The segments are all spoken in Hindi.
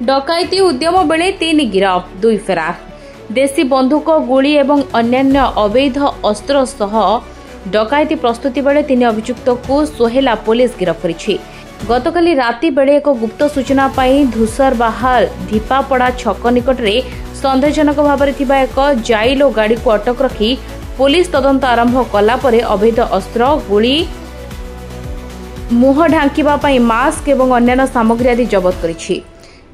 डकैती उद्यम बेले 3 गिरफ 2 फेरार। देशी बंधुक गुली एवं अन्यान्य अवैध अस्त्र सह डकैती प्रस्तुति बेले 3 अभियुक्त को सोहेला पुलिस गिरफ करिछि। गतकाली राति बेले एक गुप्त सूचना पाई धूसरबाहार ढिपापड़ा छक निकट में सन्देहजनक भाव में एक जाइलो गाड़ी को अटक रखी पुलिस तदंत आरंभ कला परे अवैध अस्त्र गुली मुह ढांकिबा पाई मास्क एवं अन्यान्य सामग्री आदि जबत करिछि।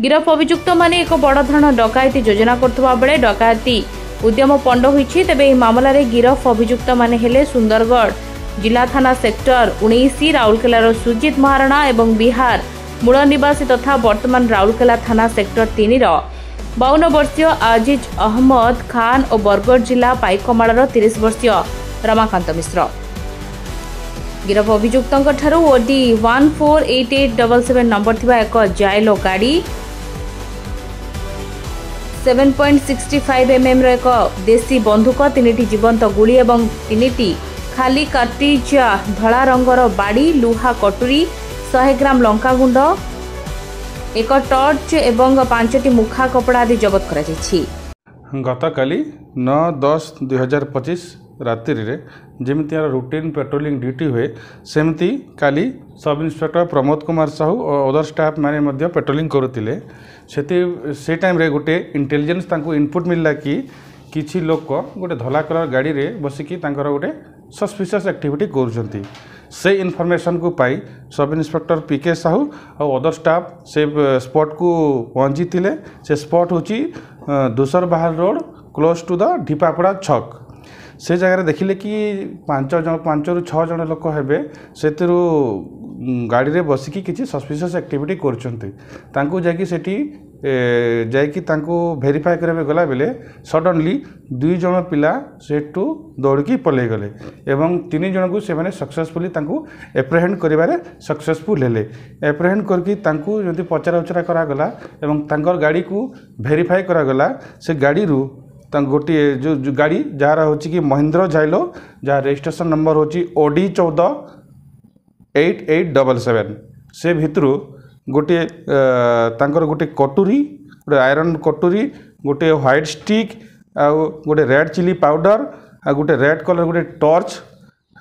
गिरफ अभियुक्त माने एक बड़ धरण डकैती योजना करथबा बेले डकैती उद्यम पंड होइछि। तेबे एही मामलारे गिरफ अभियुक्त माने हेले सुंदरगढ़ जिला थाना सेक्टर 19 राउरकेलार सुजित महाराणा एवं बिहार मूल निवासी तथा वर्तमान राउरकेला थाना सेक्टर 3 52 वर्षीय आजिज अहमद खान और बरगढ़ जिला पाइकमाळर 30 वर्षीय रमाकांत मिश्र। गिरफ अभियुक्तों ठारू ओडी 148877 नंबर थिबा एक जाइलो गाड़ी 7.65 mm एक देशी बंधुक 3टी जीवंत गुली एवं 3टी खाली कार्टिज धला रंगर बाड़ी लुहा कटुरी 100 ग्राम लंका गुंड एक टर्च एवं 5टी मुखा कपड़ा आदि जबत करा जायछि। गतकाली 9/10/2025 रात्रि रे जमिति रूटीन पेट्रोलिंग ड्यूटी हुए सेमती काली सब इन्स्पेक्टर प्रमोद कुमार साहू और अदर स्टाफ माने मध्य पेट्रोलिंग करुतिले से टाइम रे गोटे इंटेलिजेंस तांको इनपुट मिलला कि किछि लोक गोटे धला कलर गाड़ी रे बसिकी तांकर गोटे सस्पिशियस एक्टिविटी करुछंती। से इनफॉरमेशन को पाई सब इन्स्पेक्टर पीके साहू और अदर स्टाफ से स्पॉट को पहुंची थिले। से स्पॉट होची धूसरबाहार रोड क्लोज टू द ढिपापड़ा छक। से जगह देखिले कि 5 ରୁ 6 जन लोक हेबे सेतिरु गाड़ी रे बसिकी किछि सस्पिशियस एक्टिविटी करछंती। तांको जाकी सेठी जाकी तांको वेरीफाई करबे गला बेले सडनली 2 जन पिला सेटू दौड़की पले गले एवं 3 जन को से माने सक्सेसफुली तांको एप्रिहेंड करिबारे सक्सेसफुल हेले। एप्रिहेंड करकी तांको जदि पचरा उचरा करा गला एवं तांकर गाड़ी को वेरीफाई करा गला। से गाड़ी रू गोटे जो गाड़ी जार हूँ कि महिंद्रा जाइलो जहाँ रजिस्ट्रेशन नंबर हूँ OD 148877 से भितरू गोटे गोटे कटुरी गोटे आयरन कटुरी गोटे व्हाइट स्टिक आउ गोटे रेड चिली पाउडर आ गोटे रेड कलर गोटे टॉर्च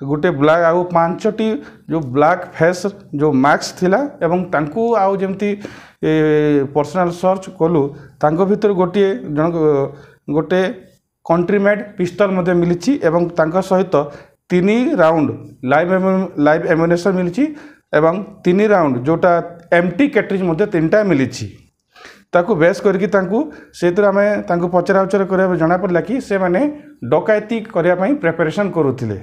गोटे ब्लैक आउ 5टी जो ब्लैक फेस जो मास्क थिला एवं तांको आउ जेमती पर्सनल सर्च कलु तांको भितर गोटे जन गोटे कंट्री मेड पिस्तल मध्य मिली एवं तांका सहित 3 राउंड लाइव एम्युनिशन मिली एवं 3 राउंड जोटा एम्प्टी कैट्रिज मध्य 3टा मिली ताकू बेस करके से आम तांको पचरा उचरा करबा जना पड़ला कि से माने डकैती करबा पई प्रिपरेशन करुथिले।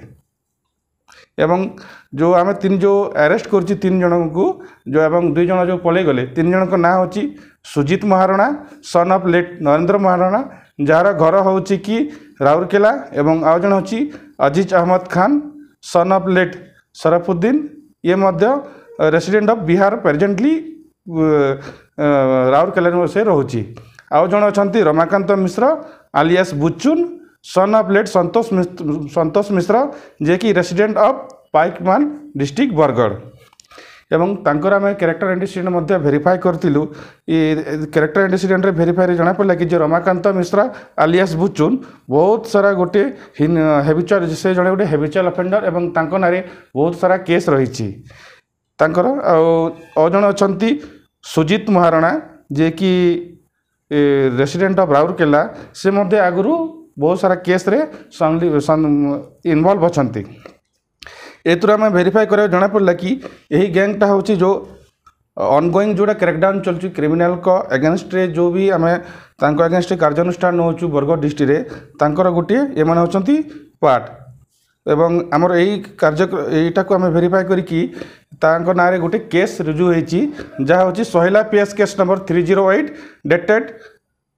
एवं जो आम 3 जो अरेस्ट करछि 3 जन को जो एवं 2 जन जो पले गले 3 जन को ना होची Sujit Maharana son of late Narendra Maharana जार घर हूँ कि राउरकेला एवं आउ जन हूँ Aziz Ahmed Khan son of late Sharafuddin ये मध्य resident of Bihar presently Rourkela से रोची। आउ जन अच्छा Ramakant Mishra alias Buchun son of late Santosh Mishra जे कि resident of Paikman district Bargarh एवं तांकर आम कैरेक्टर एंटीसीडेंट मध्य वेरीफाई करथिलु। कैरेक्टर एंटीसीडेंट रे वेरीफाई रे जाना पड़ला कि जो रमाकांत मिश्रा आलियास बुचुन बहुत सारा गोटे हेबिचुअल से जड़े गोटे हेबिचुअल अफेंडर एवं तांको नारे बहुत सारा केस रही तांकर जन अच्छा सुजित महाराणा जे कि रेसिडेंट ऑफ राउरकेला से मध्य आगु बहुत सारा केस रे इनवॉल्व अछंती। एथुर आम वेरीफाई कर जना पड़ला कि यही गैंगटा हूँ जो ऑनगोइंग जोड़ा क्रैकडाउन चलती क्रिमिनाल को एगेंस्ट रे जो भी आम एगेंस्ट कार्यानुष्ठान नौचु बरगढ़ डिस्ट्रिक्ट रे तांकर गोटे ये माने होचंती पार्ट एवं आमर यही कार्य यहीटा को आम वेरीफाई करिकी तांको नारे गोटे केस रुजु होईची जहाँ हूँ सोहेला PS case number 308 dated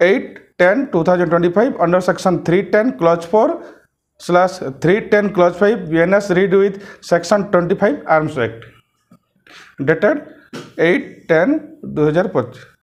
8/10/2025 under section 310 clause 4/310 clause 5 BNS read with section 25 Arms Act dated 8/10/2025।